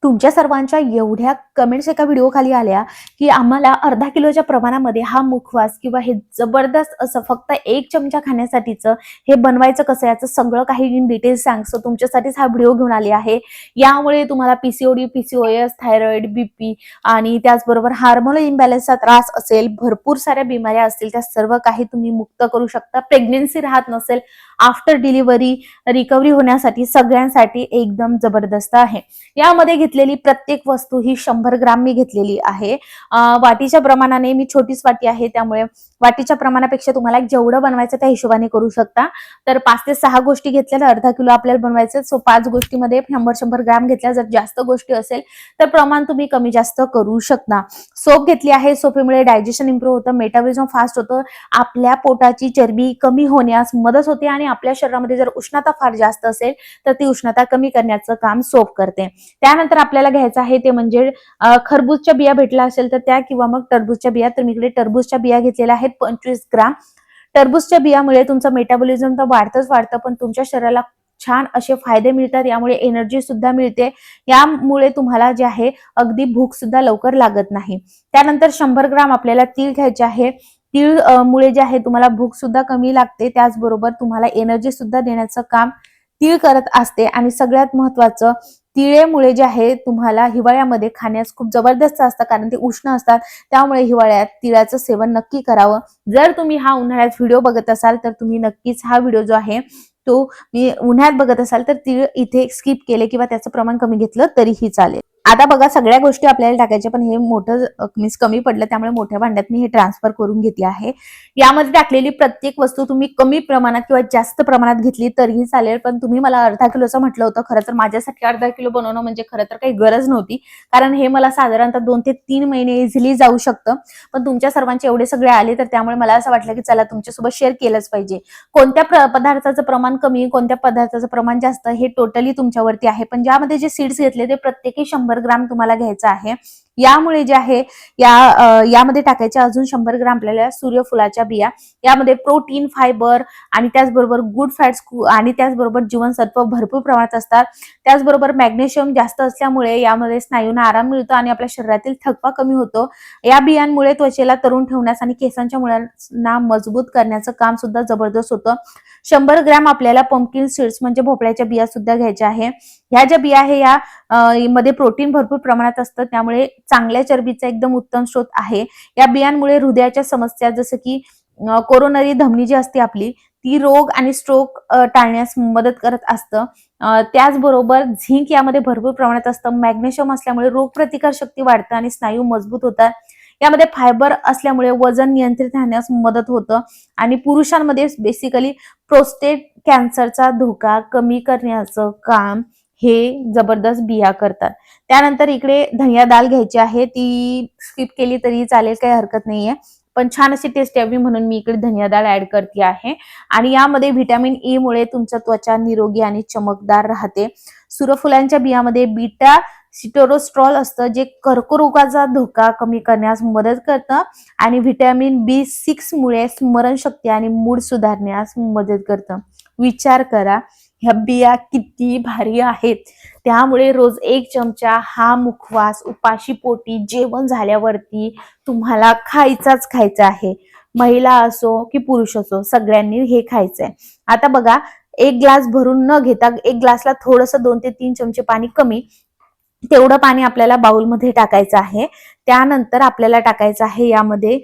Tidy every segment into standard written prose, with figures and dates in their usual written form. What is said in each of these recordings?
तुमच्या सर्वांच्या एवढ्या कमेंट्स एका व्हिडिओ खाली आल्या की आम्हाला अर्धा किलोच्या प्रमाणामध्ये हा मुखवास किंवा हे जबरदस्त असं फक्त 1 चमचा खाण्यासाठीचं हे बनवायचं कसं याचं सगळं काही इन डिटेल्स सांगतो. तुमच्यासाठीच हा व्हिडिओ घेऊन आले आहे. यामुळे तुम्हाला पीसीओडी, पीसीओएस, थायरॉइड, बीपी आणि त्याचबरोबर हार्मोनल इम्बॅलन्सचा त्रास असेल, भरपूर साऱ्या बिमाऱ्या असतील, त्या सर्व काही तुम्ही मुक्त करू शकता. प्रेग्नन्सी राहत नसेल, आफ्टर डिलिव्हरी रिकव्हरी होण्यासाठी सगळ्यांसाठी एकदम जबरदस्त आहे. यामध्ये घेतलेली प्रत्येक वस्तू ही 100 ग्राम मी घेतलेली आहे. वाटीच्या प्रमाणाने मी छोटीच वाटी आहे, त्यामुळे वाटीच्या प्रमाणापेक्षा तुम्हाला जेवढं बनवायचं त्या हिशोबाने करू शकता. तर 5 ते 6 गोष्टी घेतल्या, अर्धा किलो आपल्याला बनवायचं. सो 5 गोष्टीमध्ये 100 ग्राम घेतल्या. जर जास्त गोष्टी असेल तर प्रमाण तुम्ही कमी जास्त करू शकता. सोप घेतली आहे. सोपेमुळे डायजेशन इम्प्रूव्ह होतं, मेटाबॉलिझम फास्ट होतं, आपल्या पोटाची चरबी कमी होण्यास मदत होते आणि आपल्या शरीरामध्ये जर उष्णता फार जास्त असेल तर ती उष्णता कमी करण्याचं काम सोप करते. त्यानंतर आपल्याला घ्यायचं आहे ते म्हणजे खरबूजच्या बिया भेटला असेल तर त्या, किंवा मग टरबूजच्या बिया. तर मी इकडे टरबूजच्या बिया घेतलेल्या आहेत 25 ग्राम. टरबूजच्या बियामुळे तुमचं मेटाबॉलिझम तर वाढतं, पण तुमच्या शरीराला छान असे फायदे मिळतात. यामुळे एनर्जी सुद्धा मिळते. यामुळे तुम्हाला जे आहे अगदी भूक सुद्धा लवकर लागत नाही. त्यानंतर 100 ग्राम आपल्याला तीळ घ्यायचे आहे. तीळ मुळे जे आहे तुम्हाला भूक सुद्धा कमी लागते, त्याचबरोबर तुम्हाला एनर्जी सुद्धा देण्याचं काम तीळ करत असते. आणि सगळ्यात महत्वाचं, तिळेमुळे जे आहे तुम्हाला हिवाळ्यामध्ये खाण्यास खूप जबरदस्त असतं, कारण ते उष्ण असतात. त्यामुळे हिवाळ्यात तिळाचं सेवन नक्की करावं. जर तुम्ही हा उन्हाळ्यात व्हिडिओ बघत असाल तर तुम्ही नक्कीच हा व्हिडिओ जो आहे तो मी उन्हाळ्यात बघत असाल तर तीळ इथे स्किप केले किंवा त्याचं प्रमाण कमी घेतलं तरीही चालेल. आता बघा, सगळ्या गोष्टी आपल्याला टाकायच्या, पण हे मोठं मीन्स कमी पडलं, त्यामुळे मोठ्या भांड्यात मी हे ट्रान्सफर करून घेतले आहे. यामध्ये टाकलेली प्रत्येक वस्तू तुम्ही कमी प्रमाणात किंवा जास्त प्रमाणात घेतली तरीही चालेल, पण तुम्ही मला अर्धा किलोचं म्हटलं होतं. खरं तर माझ्यासाठी अर्धा किलो बनवणं म्हणजे खरं तर काही गरज नव्हती, कारण हे मला साधारणतः 2 ते 3 महिने इझिली जाऊ शकतं. पण तुमच्या सर्वांचे एवढे सगळे आले तर त्यामुळे मला असं वाटलं की चला तुमच्यासोबत शेअर केलंच पाहिजे. कोणत्या पदार्थाचं प्रमाण कमी, कोणत्या पदार्थाचं प्रमाण जास्त हे टोटली तुमच्यावरती आहे. पण ज्यामध्ये जे सीड्स घेतले ते प्रत्येकी 100 ग्राम तुम्हाला घ्यायचं आहे. यामुळे जे आहे यामध्ये टाकायचे अजून 100 ग्राम आपल्याला सूर्यफुलाच्या बिया. यामध्ये प्रोटीन, फायबर आणि त्याचबरोबर गुड फॅट्स आणि त्याचबरोबर जीवनसत्व भरपूर प्रमाणात असतात. त्याचबरोबर मॅग्नेशियम जास्त असल्यामुळे यामध्ये स्नायूंना आराम मिळतो आणि आपल्या शरीरातील थकवा कमी होतो. या बियांमुळे त्वचेला तरुण ठेवण्यास आणि केसांच्या मुळांना मजबूत करण्याचं काम सुद्धा जबरदस्त होतं. 100 ग्राम आपल्याला पंपकिन सीड्स म्हणजे भोपळ्याच्या बिया सुद्धा घ्यायच्या आहे. ह्या ज्या बिया आहे या मध्ये प्रोटीन भरपूर प्रमाणात असतं, त्यामुळे चांगल्या चरबीचा एकदम उत्तम स्रोत आहे. या बियांमुळे हृदयाच्या समस्या जसं की कोरोनरी धमनी जी असते आपली, ती रोग आणि स्ट्रोक टाळण्यास मदत करत असतं. त्याचबरोबर झिंक यामध्ये भरपूर प्रमाणात असतं. मॅग्नेशियम असल्यामुळे रोगप्रतिकार शक्ती वाढतं आणि स्नायू मजबूत होतात. यामध्ये फायबर असल्यामुळे वजन नियंत्रित राहण्यास मदत होतं आणि पुरुषांमध्ये बेसिकली प्रोस्टेट कॅन्सरचा धोका कमी करण्याचं काम हे जबरदस्त बिया करतात. त्यानंतर इकडे धनिया डाळ घ्यायची आहे. ती स्किप केली तरी चालेल, काही हरकत नाहीये, पण छान अशी टेस्ट यावी म्हणून मी इकडे धनिया डाळ ऍड करते आहे. आणि यामध्ये व्हिटॅमिन ई मुळे तुमच्या त्वचा निरोगी आणि चमकदार राहते. सूर्यफुलांच्या बियामध्ये बीटा सिटोरोस्ट्रॉल असतं, जे कर्करोगाचा धोका कमी करण्यास मदत करतं आणि व्हिटॅमिन B6 मुळे स्मरणशक्ती आणि मूड सुधारण्यास मदत करतं. विचार करा, ह्या बिया किती भारी आहेत. त्यामुळे रोज 1 चमचा हा मुखवास उपाशी पोटी जेवण झाल्यावरती तुम्हाला खायचाच खायचा आहे. महिला असो की पुरुष असो, सगळ्यांनी हे खायचंय. आता बघा, 1 ग्लास भरून न घेता 1 ग्लासला थोडंसं 2 ते 3 चमचे पाणी कमी, तेवढं पाणी आपल्याला बाउलमध्ये टाकायचं आहे. त्यानंतर आपल्याला टाकायचं आहे यामध्ये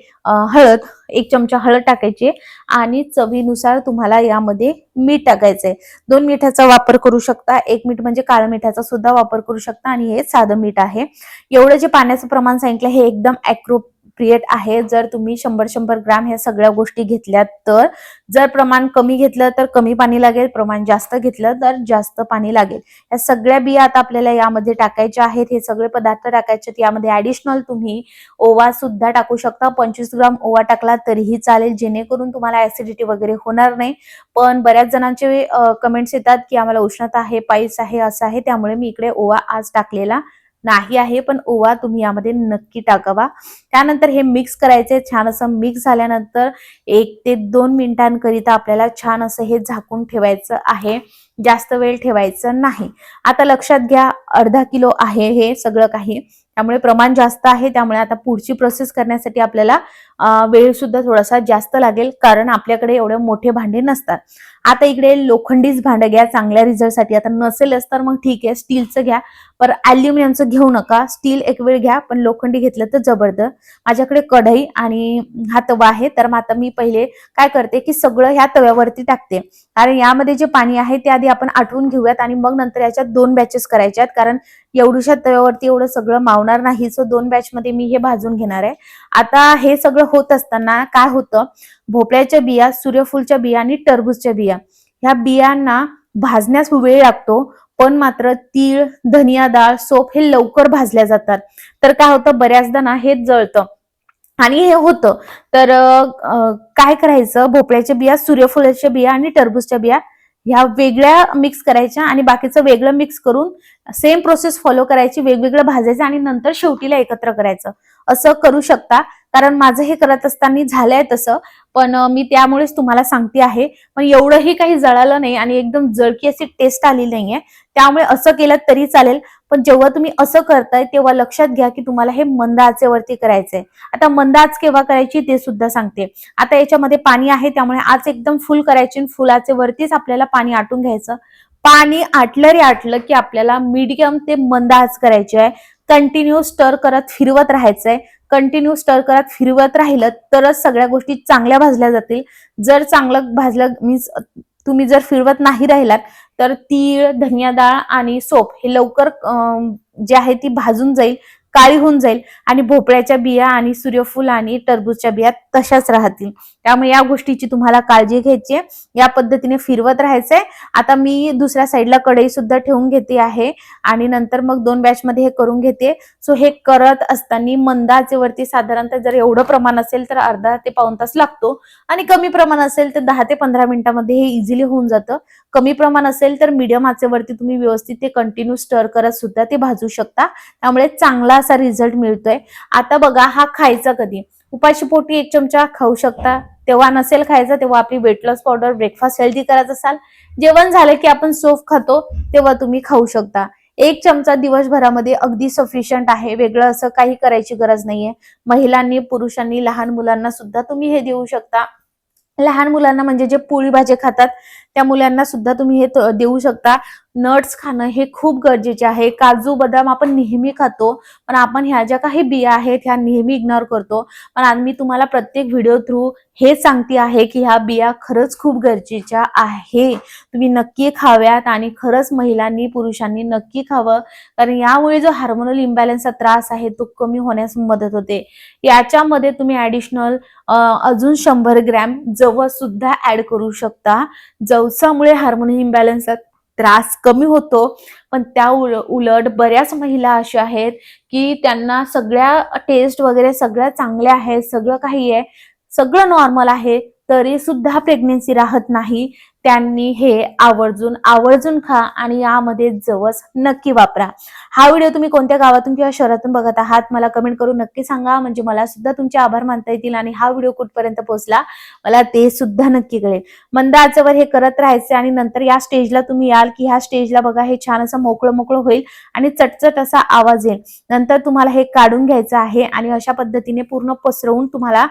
हळद, 1 चमचा हळद टाकायची आणि चवीनुसार तुम्हाला यामध्ये मीठ टाकायचंय. 2 मिठाचा वापर करू शकता. 1 मीठ म्हणजे काळं मिठाचा सुद्धा वापर करू शकता आणि हे साधं मीठ आहे. एवढं जे पाण्याचं प्रमाण सांगितलं हे एकदम ॲप्रोप्रिएट आहे जर तुम्ही 100 ग्राम ह्या सगळ्या गोष्टी घेतल्यात तर. जर प्रमाण कमी घेतलं तर कमी पाणी लागेल, प्रमाण जास्त घेतलं तर जास्त पाणी लागेल. या सगळ्या बिया आता आपल्याला यामध्ये टाकायच्या आहेत. हे सगळे पदार्थ टाकायचे. यामध्ये ऍडिशनल तुम्ही ओवा सुद्धा टाकू शकता. 25 ग्राम ओवा टाकला तरीही चालेल, जेणेकरून तुम्हाला ऍसिडिटी वगैरे होणार नाही. पण बऱ्याच जणांचे कमेंट्स येतात की आम्हाला उष्णता आहे, पाईल्स आहे, असं आहे, त्यामुळे मी इकडे ओवा आज टाकलेला नाही आहे, पण ओवा तुम्ही यामध्ये नक्की टाकावा. त्यानंतर हे मिक्स करायचे. छान असं मिक्स झाल्यानंतर 1 ते 2 मिनिटांकरिता आपल्याला छान असं हे झाकून ठेवायचं आहे. जास्त वेळ ठेवायचं नाही. आता लक्षात घ्या, अर्धा किलो आहे हे सगळं काही, त्यामुळे प्रमाण जास्त आहे. त्यामुळे आता पुढची प्रोसेस करण्यासाठी आपल्याला वेळ सुद्धा थोडासा जास्त लागेल, कारण आपल्याकडे एवढे मोठे भांडे नसतात. आता इकडे लोखंडीच भांडं घ्या चांगल्या रिझल्टसाठी. आता नसेलच तर मग ठीक आहे, स्टीलचं घ्या, पण अल्युमिनियमचं घेऊ नका. स्टील एक वेळ घ्या, पण लोखंडी घेतलं तर जबरदस्त. माझ्याकडे कढई आणि हा तवा आहे, तर मग आता मी पहिले काय करते की सगळं ह्या तव्यावरती टाकते, कारण यामध्ये जे पाणी आहे ते आधी आपण आटवून घेऊयात आणि मग नंतर याच्यात 2 बॅचेस करायच्या आहेत, कारण एवढ्याशा तव्यावरती एवढं सगळं मावणार नाही. सो 2 बॅच मध्ये मी हे भाजून घेणार आहे. आता हे सगळं होत असताना काय होतं, भोपळ्याच्या बिया, सूर्यफूलच्या बिया आणि टरबूजच्या बिया, ह्या बियांना भाजण्यास वेळ लागतो, पण मात्र तीळ, धनिया डाळ, सोप हे लवकर भाजल्या जातात. तर काय होतं, बऱ्याचदा ना हे जळतं आणि हे होतं. तर काय करायचं, भोपळ्याच्या बिया, सूर्यफुलाच्या बिया आणि टरबूजच्या बिया ह्या वेगळ्या मिक्स करायच्या आणि बाकीचं वेगळं मिक्स करून सेम प्रोसेस फॉलो करायची, वेगवेगळं भाजायचं आणि नंतर शेवटीला एकत्र करायचं. असं करू शकता, कारण माझं हे करत असताना झालंय तसं, पण मी त्यामुळेच तुम्हाला सांगते आहे. पण एवढंही काही जळालं नाही आणि एकदम जळकी अशी टेस्ट आली नाहीये, त्यामुळे असं केलं तरी चालेल. पण जेव्हा तुम्ही असं करताय तेव्हा लक्षात घ्या की तुम्हाला हे मंद आचेवरती करायचंय. आता मंद आच केव्हा करायची ते सुद्धा सांगते. आता याच्यामध्ये पाणी आहे, त्यामुळे आच एकदम फुल करायची आणि फुल आचेवरतीच आपल्याला पाणी आटून घ्यायचं. पाणी आटलं रे आटलं की आपल्याला मीडियम ते मंद आच करायची आहे. कंटिन्यू स्टर करत फिरवत राहायचंय. कंटिन्यू स्टर करत फिरवत राहिलं तरच सगळ्या गोष्टी चांगल्या भाजल्या जातील. जर चांगलं भाजलं मीन्स तुम्ही जर फिरवत नाही राहिलात तर तीळ, धनिया डाळ आणि सोप हे लवकर जे आहे ती भाजून जाईल, काळी होऊन जाईल आणि भोपळ्याच्या बिया आणि सूर्यफूल आणि टरबूजच्या बिया तशाच राहतील. त्यामुळे या गोष्टीची तुम्हाला काळजी घ्यायची आहे. या पद्धतीने फिरवत राहायचंय. आता मी दुसऱ्या साईडला कढई सुद्धा ठेवून घेते आहे आणि नंतर मग 2 बॅच मध्ये हे करून घेते. सो हे करत असताना मंद आचेवरती साधारणतः जर एवढं प्रमाण असेल तर अर्धा ते पाऊण तास लागतो आणि कमी प्रमाण असेल तर 10 ते 15 मिनिटांमध्ये हे इझिली होऊन जातं. कमी प्रमाण असेल तर मीडियम आचेवरती तुम्ही व्यवस्थित ते कंटिन्यू स्टर करत सुद्धा ते भाजू शकता, त्यामुळे चांगला असा रिझल्ट मिळतोय. आता बघा, हा खायचा कधी, उपाशी पोटी 1 चमचा खाऊ शकता, तेव्हा नसेल खायचा तेव्हा आपली weight loss powder, breakfast healthy करत असाल, जेवण झालं की आपण सोफ खातो तेव्हा तुम्ही खाऊ शकता. 1 चमचा दिवसभरामध्ये अगदी सफिशियंट आहे, वेगळं असं काही करायची गरज नाहीये. महिलांनी, पुरुषांनी, लहान मुलांना सुद्धा तुम्ही हे देऊ शकता. लहान मुलांना म्हणजे जे पोळी भाजी खातात त्या मुलांना सुद्धा तुम्ही हे देऊ शकता. नट्स खाणं हे खूप गरजेचे आहे. काजू, बदाम आपण नेहमी खातो, पण आपण ह्या ज्या काही बिया आहेत ह्या नेहमी इग्नोर करतो. पण आज मी तुम्हाला प्रत्येक व्हिडिओ थ्रू हे सांगते आहे की ह्या बिया खरंच खूप गरजेच्या आहे. तुम्ही नक्की खाव्यात आणि खरंच महिलांनी, पुरुषांनी नक्की खावं, कारण यामुळे जो हार्मोनल इम्बॅलन्सचा त्रास आहे तो कमी होण्यास मदत होते. याच्यामध्ये तुम्ही ऍडिशनल अजून 100 ग्रॅम जवस सुद्धा ऍड करू शकता. जवसामुळे हार्मोन इम्बॅलन्सचा त्रास कमी होतो. पण त्या उलट बऱ्याच महिला अशा आहेत की त्यांना सगळ्या टेस्ट वगैरे सगळ्या चांगल्या आहेत, सगळं काही आहे, सगळं नॉर्मल आहे, तरी सुद्धा प्रेग्नेन्सी राहत नाही. त्यांनी हे आवर्जून खा आणि यामध्ये जवस नक्की वापरा. हा व्हिडिओ तुम्ही कोणत्या गावातून किंवा शहरातून बघत आहात मला कमेंट करून नक्की सांगा, म्हणजे मला सुद्धा तुमचे आभार मानता येतील आणि हा व्हिडिओ कुठपर्यंत पोहोचला मला ते सुद्धा नक्की कळेल. मंद आचेवर हे करत राहायचे आणि नंतर या स्टेजला तुम्ही याल की ह्या स्टेजला बघा हे छान असं मोकळं मोकळं होईल आणि चटचट असा आवाज येईल. नंतर तुम्हाला हे काढून घ्यायचं आहे आणि अशा पद्धतीने पूर्ण पसरवून तुम्हाला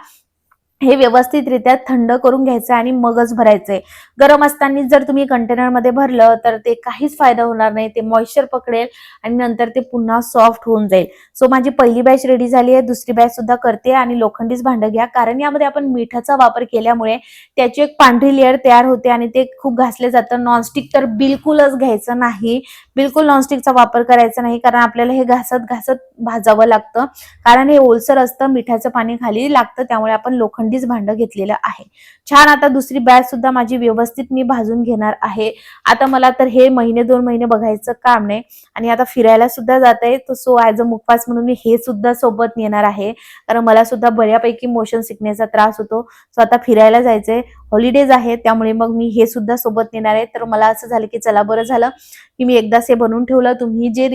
हे व्यवस्थितरित्या थंड करून घ्यायचं आणि मगच भरायचंय. गरम असताना जर तुम्ही कंटेनरमध्ये भरलं तर ते काहीच फायदा होणार नाही, ते मॉइश्चर पकडेल आणि नंतर ते पुन्हा सॉफ्ट होऊन जाईल. सो माझी पहिली बॅच रेडी झाली आहे, दुसरी बॅच सुद्धा करते आणि लोखंडीच भांडं घ्या, कारण यामध्ये आपण मिठाचा वापर केल्यामुळे त्याची एक पांढरी लेअर तयार होते आणि ते खूप घासले जातं. नॉनस्टिक तर बिलकुलच घ्यायचं नाही, बिलकुल नॉनस्टिकचा वापर करायचा नाही, कारण आपल्याला हे घासत घासत भाजावं लागतं, कारण हे ओलसर असतं, मिठाचं पाणी खाली लागतं, त्यामुळे आपण लोखंडीच भांडं घेतलेलं आहे. छान. आता दुसरी बॅच सुद्धा माझी व्यवस्थित मी भाजून घेणार आहे. आता मला तर हे 1-2 महिने बघायचं काम नाही आणि आता फिरायला सुद्धा जात आहे, सो ऍज अ मुखवास म्हणून मी हे सुद्धा सोबत नेणार आहे, कारण मला सुद्धा बऱ्यापैकी मोशन सिकनेसचा त्रास होतो. सो आता फिरायला जायचंय, हॉलिडेज आहेत, त्यामुळे मग मी हे सुद्धा सोबत नेणार आहे. तर मला असं झालं की चला बरं झालं की मी एकदाच हे बनवून ठेवलं. तुम्ही जे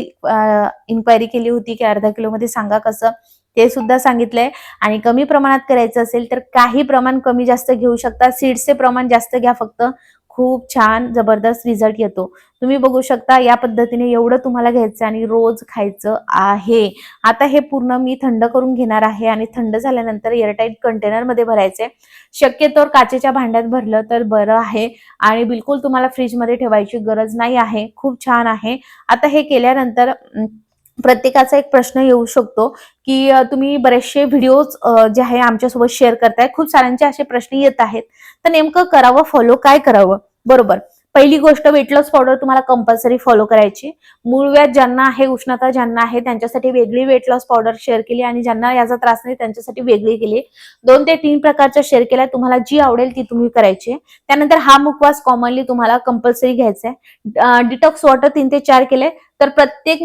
इन्क्वायरी केली होती की अर्धा किलो मध्ये सांगा कसं, ते सुद्धा सांगितलंय. आणि कमी प्रमाणात करायचं असेल तर काही प्रमाण कमी जास्त घेऊ शकता. सीड्सचे प्रमाण जास्त घ्या फक्त, खूप छान जबरदस्त रिझल्ट येतो. तुम्ही बघू शकता या पद्धतीने एवढं तुम्हाला घ्यायचं आणि रोज खायचं आहे. आता हे पूर्ण मी थंड करून घेणार आहे आणि थंड झाल्यानंतर एअरटाईट कंटेनरमध्ये भरायचे. शक्यतोवर काचेच्या भांड्यात भरलं तर बरं आहे आणि बिलकुल तुम्हाला फ्रीजमध्ये ठेवायची गरज नाही आहे. खूप छान आहे. आता हे केल्यानंतर प्रत्येकाचा एक प्रश्न येऊ शकतो की तुम्ही बरेचसे व्हिडिओज जे आहे आमच्यासोबत शेअर करताय. खूप साऱ्यांचे असे प्रश्न येत आहेत. तर नेमकं करावं फॉलो काय करावं? बरोबर. पहिली गोष्ट वेट लॉस पावडर तुम्हाला कंपल्सरी फॉलो करायची. मूळव्याध ज्यांना आहे, उष्णता ज्यांना आहे त्यांच्यासाठी वेगळी वेट लॉस पावडर शेअर केली आणि ज्यांना याचा त्रास नाही त्यांच्यासाठी वेगळी केली. 2 ते 3 प्रकारच्या शेअर केल्या. तुम्हाला जी आवडेल ती तुम्ही करायची. त्यानंतर हा मुखवास कॉमनली तुम्हाला कंपल्सरी घ्यायचा आहे. डिटॉक्स वॉटर 3 ते 4 केले. तर प्रत्येक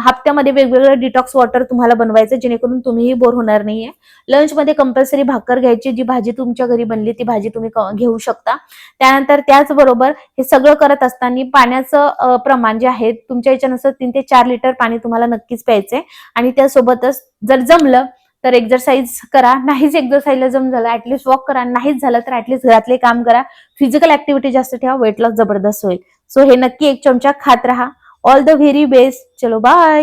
हप्त्यामध्ये वेगवेगळं डिटॉक्स वॉटर तुम्हाला बनवायचं जेणेकरून तुम्हीही बोर होणार नाहीये. लंचमध्ये कंपल्सरी भाकर घ्यायची. जी भाजी तुमच्या घरी बनली ती भाजी तुम्ही घेऊ शकता. त्यानंतर त्याचबरोबर हे सगळं करत असताना पाण्याचं प्रमाण जे आहे तुमच्या याच्यानुसार 3 ते 4 लिटर पाणी तुम्हाला नक्कीच प्यायचंय आणि त्यासोबतच जर जमलं तर एक्सरसाइज करा. नाहीच एक्सरसाइजला जमलं ऍटलीस्ट वॉक करा. नाहीच झालं तर ऍटलीस्ट घरातले काम करा. फिजिकल ऍक्टिव्हिटी जास्त ठेवा. वेट लॉस जबरदस्त होईल. सो हे नक्की 1 चमचा खात राहा. All the very best. चलो बाय.